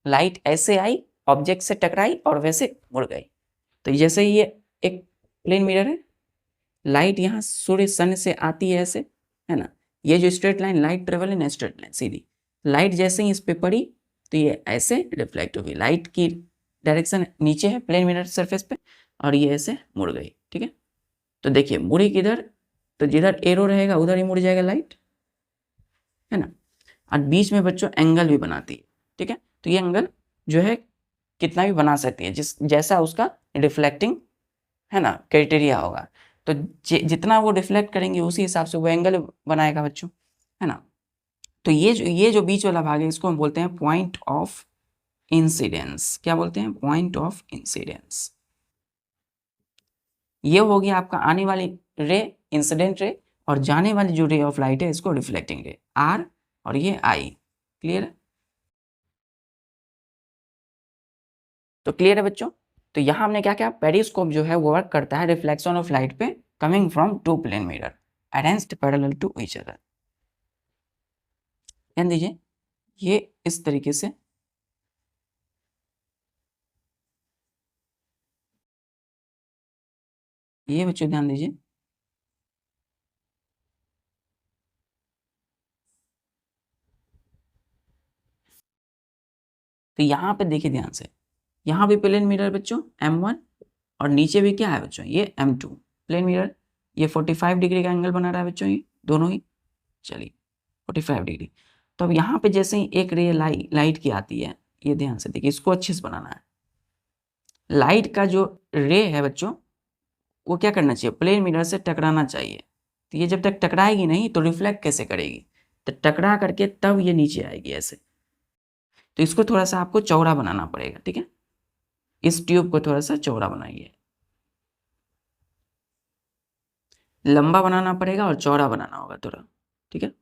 [SPEAKER 1] लाइट ऐसे आई, ऑब्जेक्ट से टकराई और वैसे मुड़ गई। तो जैसे ये एक प्लेन मिरर है, लाइट यहाँ सूर्य सन से आती है ऐसे, है ना, ये जो straight line, light travel in straight line Sidhi, light जैसे ही इस पे पड़ी तो ये ऐसे रिफ्लेक्ट हो गई, लाइट की डायरेक्शन नीचे है प्लेन मिरर सरफेस पे, और ये ऐसे मुड़ गई, ठीक है। तो देखिए मुड़ी किधर, तो जिधर एरो रहेगा उधर ही मुड़ जाएगा लाइट, है ना। और बीच में बच्चों एंगल भी बनाती है, ठीक है। तो ये एंगल जो है कितना भी बना सकती है, जिस जैसा उसका रिफ्लेक्टिंग, है ना, क्राइटेरिया होगा। तो जितना वो रिफ्लेक्ट करेंगे उसी हिसाब से वो एंगल बनाएगा बच्चों, है ना। तो ये जो बीच वाला भाग है इसको हम बोलते हैं पॉइंट ऑफ इंसिडेंस। क्या बोलते हैं? Point of incidence. ये हो गया आपका आने वाली रे, इंसिडेंट रे, और जाने वाली जो रे ऑफ लाइट है इसको रिफ्लेक्टिंग रे, आर, और ये आई। क्लियर है? तो क्लियर है बच्चों? तो यहां हमने क्या किया, पेरिस्कोप जो है वो वर्क करता है रिफ्लेक्शन ऑफ लाइट पे coming from two plane mirror arranged parallel to each other. ध्यान दीजिए, ये इस तरीके से ये बच्चों ध्यान दीजिए, तो यहाँ पे देखिए ध्यान से, यहाँ भी प्लेन मिरर बच्चों M1, और नीचे भी क्या है बच्चों, ये M2 प्लेन मिरर। ये 45 डिग्री का एंगल बना रहा है बच्चों, ये दोनों ही, चलिए 45 डिग्री। तो अब यहाँ पे जैसे ही एक रे लाइट की आती है, ये ध्यान से देखिए, इसको अच्छे से बनाना है। लाइट का जो रे है बच्चों वो क्या करना चाहिए, प्लेन मिरर से टकराना चाहिए। तो ये जब तक टकराएगी नहीं तो रिफ्लेक्ट कैसे करेगी, तो टकरा करके तब ये नीचे आएगी ऐसे। तो इसको थोड़ा सा आपको चौड़ा बनाना पड़ेगा, ठीक है। इस ट्यूब को थोड़ा सा चौड़ा बनाइए, लंबा बनाना पड़ेगा और चौड़ा बनाना होगा थोड़ा, ठीक है।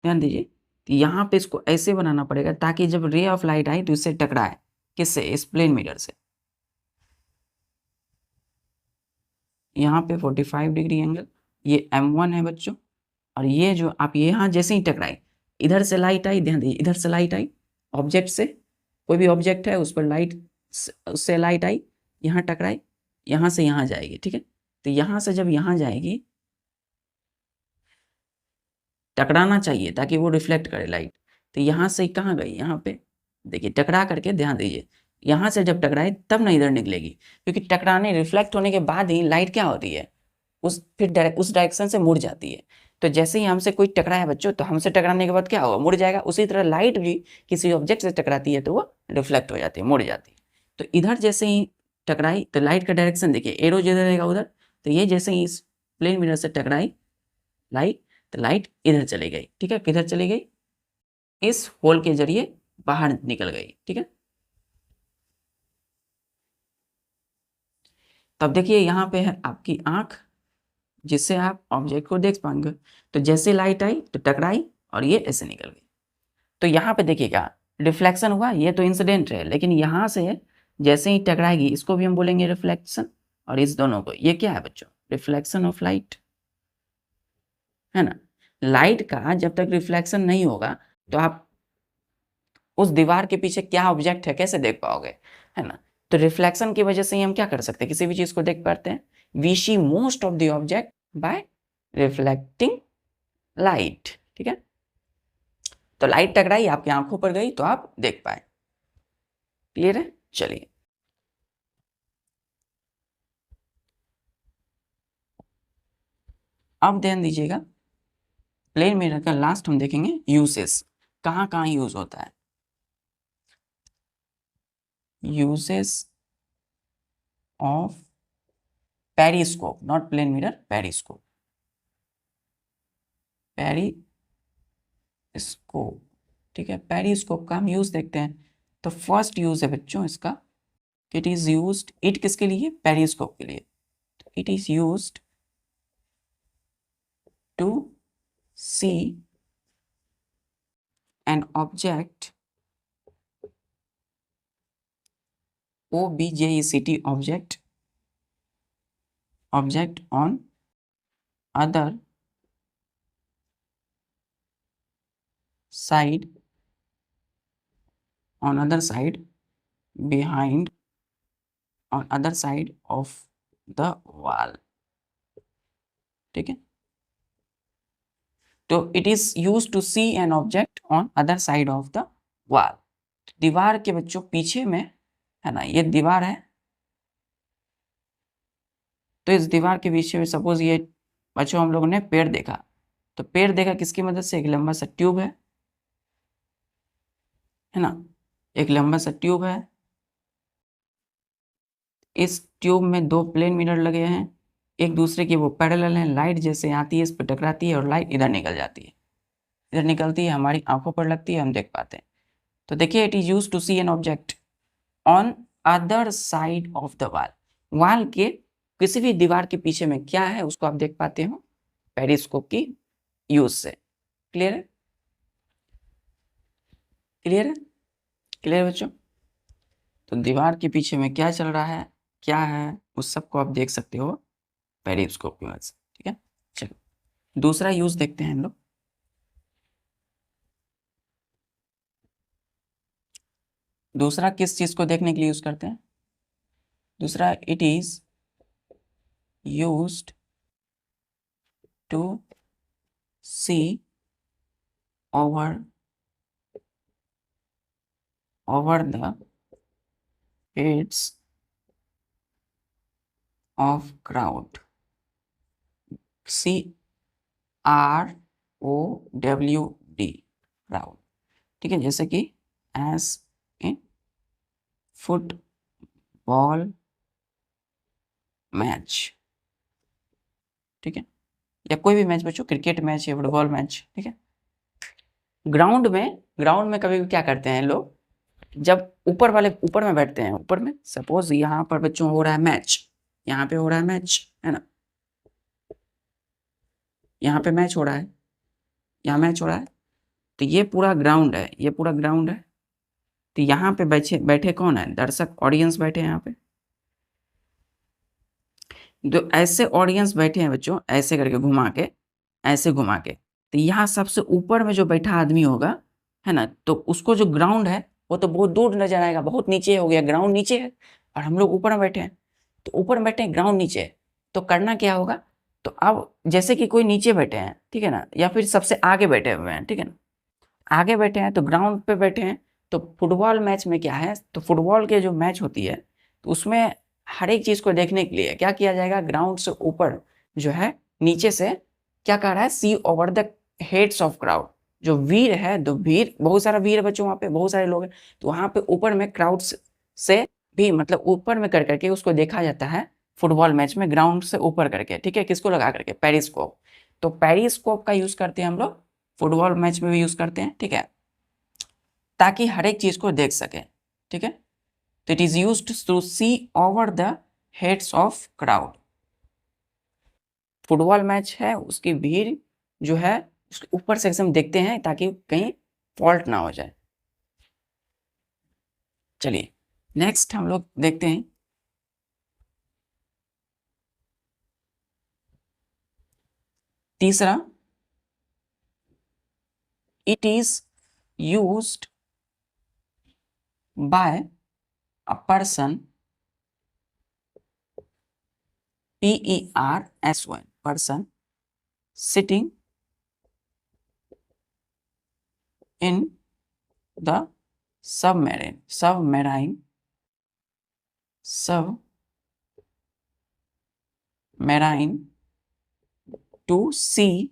[SPEAKER 1] ध्यान दीजिए, तो यहाँ पे इसको ऐसे बनाना पड़ेगा ताकि जब रे ऑफ लाइट आए तो इससे टकराए, किससे, इस प्लेन मिरर से। यहाँ पे 45 डिग्री एंगल, ये M1 है बच्चों, और ये जो आप यहाँ जैसे ही टकराए, इधर से लाइट आई, ध्यान दीजिए, इधर से लाइट आई ऑब्जेक्ट से, कोई भी ऑब्जेक्ट है उस पर लाइट, उससे लाइट आई, यहाँ टकराई, यहाँ से यहाँ जाएगी, ठीक है। तो यहाँ से जब यहाँ जाएगी, टकराना चाहिए ताकि वो रिफ्लेक्ट करे लाइट। तो यहाँ से कहाँ गई, यहाँ पे देखिए, टकरा करके ध्यान दीजिए, यहाँ से जब टकराए तब ना इधर निकलेगी, क्योंकि टकराने, रिफ्लेक्ट होने के बाद ही लाइट क्या होती है, उस फिर उस डायरेक्शन से मुड़ जाती है। तो जैसे ही हमसे कोई टकराया बच्चों, तो हमसे टकराने के बाद क्या होगा, मुड़ जाएगा। उसी तरह लाइट भी किसी ऑब्जेक्ट से टकराती है तो वो रिफ्लेक्ट हो जाती है, मुड़ जाती है। तो इधर जैसे ही टकराई तो लाइट का डायरेक्शन देखिए, एरो जिधर रहेगा उधर, तो ये जैसे ही इस प्लेन मिरर से टकराई लाइट, तो लाइट इधर चली गई, ठीक है। किधर चली गई, इस होल के जरिए बाहर निकल गई, ठीक है। तब देखिए यहाँ पे है आपकी आंख, जिससे आप ऑब्जेक्ट को देख पाएंगे। तो जैसे लाइट आई तो टकराई और ये ऐसे निकल गई। तो यहाँ पे देखिएगा रिफ्लेक्शन हुआ, ये तो इंसिडेंट है, लेकिन यहाँ से जैसे ही टकराएगी इसको भी हम बोलेंगे रिफ्लेक्शन, और इस दोनों को, ये क्या है बच्चों, रिफ्लेक्शन ऑफ लाइट, है ना। लाइट का जब तक रिफ्लेक्शन नहीं होगा तो आप उस दीवार के पीछे क्या ऑब्जेक्ट है कैसे देख पाओगे, है ना। तो रिफ्लेक्शन की वजह से ही हम क्या कर सकते हैं, किसी भी चीज को देख पाते हैं। We see most of the object by reflecting light, ठीक है। तो लाइट टकराई, आपकी आंखों पर गई तो आप देख पाए। क्लियर है? चलिए, अब ध्यान दीजिएगा, प्लेन मिरर का लास्ट हम देखेंगे यूजेस, कहाँ कहाँ यूज होता है। Uses of periscope, not plane mirror, periscope, periscope, ठीक है। पेरिस्कोप का हम यूज देखते हैं। तो फर्स्ट यूज है बच्चों इसका, इट इज यूज्ड, इट किसके लिए, पेरिस्कोप के लिए। It is used to see an object, OBJECT, object, object on other side, on other side, behind, on other side of the wall, ठीक है। तो it is use to see an object on other side of the wall, दीवार के बच्चों पीछे में है ना, ये दीवार है। तो इस दीवार के पीछे में सपोज ये बच्चों हम लोगों ने पेड़ देखा, तो पेड़ देखा किसकी मदद से, एक लंबा सा ट्यूब है ना, एक लंबा सा ट्यूब है। इस ट्यूब में दो प्लेन मिरर लगे हैं, एक दूसरे के वो पैरेलल हैं, लाइट जैसे आती है इस पर टकराती है और लाइट इधर निकल जाती है, इधर निकलती है, हमारी आंखों पर लगती है, हम देख पाते हैं। तो देखिए it is use to see an object on other side of the wall, wall के किसी भी दीवार के पीछे में क्या है उसको आप देख पाते हो पेरिस्कोप की यूज से। क्लियर है, क्लियर है, क्लियर बच्चों। तो दीवार के पीछे में क्या चल रहा है, क्या है, उस सबको आप देख सकते हो पेरिस्कोप की मदद से, ठीक है। चलो दूसरा यूज देखते हैं हम लोग। दूसरा किस चीज को देखने के लिए यूज करते हैं, दूसरा it is used to see over the heads of crowd, CROWD, crowd, ठीक है। जैसे कि एज इन फुटबॉल मैच, ठीक है, या कोई भी मैच बच्चों, क्रिकेट मैच या फुटबॉल मैच, ठीक है। ग्राउंड में कभी भी क्या करते हैं लोग, जब ऊपर में बैठते हैं, ऊपर में सपोज यहाँ पर बच्चों हो रहा है मैच, यहाँ पे हो रहा है मैच है ना, यहाँ पे मैच हो रहा है, यहाँ मैच हो रहा है, तो ये पूरा ग्राउंड है, ये पूरा ग्राउंड है। तो यहाँ पे बैठे बैठे कौन है, दर्शक, ऑडियंस बैठे हैं यहाँ पे। जो ऐसे ऑडियंस बैठे हैं बच्चों, ऐसे करके घुमा के, ऐसे घुमा के, तो यहाँ सबसे ऊपर में जो बैठा आदमी होगा है ना, तो उसको जो ग्राउंड है वो तो बहुत दूर नजर आएगा, बहुत नीचे हो गया, ग्राउंड नीचे है और हम लोग ऊपर में बैठे हैं। तो ऊपर में बैठे हैं, ग्राउंड नीचे है, तो करना क्या होगा, तो अब जैसे कि कोई नीचे बैठे हैं, ठीक है ना, या फिर सबसे आगे बैठे हुए हैं, ठीक है ना, आगे बैठे हैं तो ग्राउंड पे बैठे हैं। तो फुटबॉल मैच में क्या है, तो फुटबॉल के जो मैच होती है तो उसमें हर एक चीज को देखने के लिए क्या किया जाएगा, ग्राउंड से ऊपर जो है, नीचे से क्या कर रहा है, see over the heads of crowd, जो वीर है, तो वीर, बहुत सारा वीर बच्चों, वहां पे बहुत सारे लोग हैं, तो वहां पे ऊपर में क्राउड से भी, मतलब ऊपर में कर करके उसको देखा जाता है फुटबॉल मैच में, ग्राउंड से ऊपर करके, ठीक है, किसको लगा करके, पेरिस्कोप। तो पेरिस्कोप का यूज करते हैं हम लोग, फुटबॉल मैच में भी यूज करते हैं, ठीक है, ताकि हर एक चीज को देख सके, ठीक है। तो it is used to see over the heads of crowd, football match है उसकी भीड़ जो है उसके ऊपर से हम देखते हैं ताकि कहीं फॉल्ट ना हो जाए। चलिए नेक्स्ट हम लोग देखते हैं तीसरा, it is used by a person, PERSON, person sitting in the submarine to see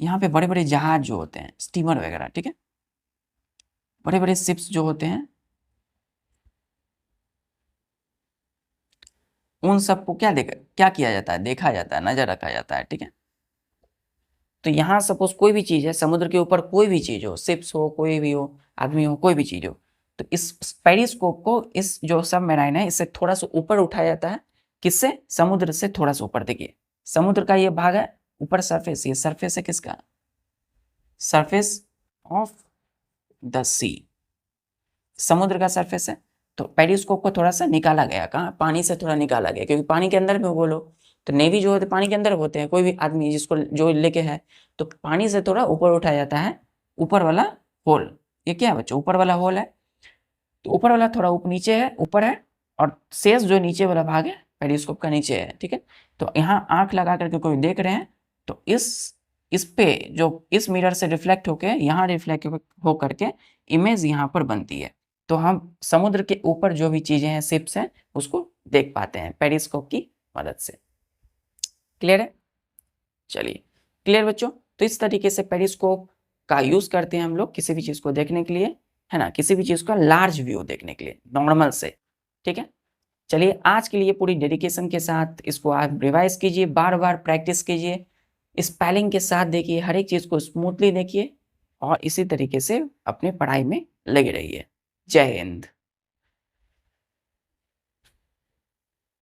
[SPEAKER 1] यहाँ पे बड़े बड़े जहाज जो होते हैं, स्टीमर वगैरह, ठीक है, बड़े बड़े शिप्स जो होते हैं, उन सबको क्या किया जाता है, देखा जाता है, नजर रखा जाता है, ठीक है। तो यहाँ सपोज कोई भी चीज है, समुद्र के ऊपर कोई भी चीज हो, शिप्स हो, कोई भी हो, आदमी हो, कोई भी चीज हो, तो इस पेरिस्कोप को, इस जो सबमरीन है, इससे थोड़ा सा ऊपर उठाया जाता है। किससे? समुद्र से थोड़ा सा ऊपर। देखिए समुद्र का ये भाग है ऊपर, सरफेस, ये सरफेस है किसका? सरफेस ऑफ द सी, समुद्र का सरफेस है। तो पेरिस्कोप को थोड़ा सा निकाला गया, कहाँ? पानी से थोड़ा निकाला गया, क्योंकि पानी के अंदर में वो लोग, तो नेवी जो होते पानी के अंदर होते हैं, कोई भी आदमी जिसको जो लेके है, तो पानी से थोड़ा ऊपर उठाया जाता है, ऊपर वाला होल। ये क्या है बच्चों? ऊपर वाला होल है। तो ऊपर वाला थोड़ा नीचे है, ऊपर है, और शेष जो नीचे वाला भाग है पेरिस्कोप का नीचे है, ठीक है। तो यहाँ आंख लगा करके कोई देख रहे हैं, तो इस पे जो इस मिरर से रिफ्लेक्ट होके यहाँ रिफ्लेक्ट हो करके इमेज यहाँ पर बनती है। तो हम समुद्र के ऊपर जो भी चीजें हैं, शिप्स हैं, उसको देख पाते हैं पेरिस्कोप की मदद से। क्लियर है? चलिए, क्लियर बच्चों? तो इस तरीके से पेरिस्कोप का यूज करते हैं हम लोग किसी भी चीज को देखने के लिए, है ना, किसी भी चीज का लार्ज व्यू देखने के लिए, नॉर्मल से, ठीक है। चलिए, आज के लिए पूरी डेडिकेशन के साथ इसको आप रिवाइज कीजिए, बार बार प्रैक्टिस कीजिए, स्पेलिंग के साथ देखिए, हर एक चीज को स्मूथली देखिए, और इसी तरीके से अपने पढ़ाई में लगे रहिए। जय हिंद।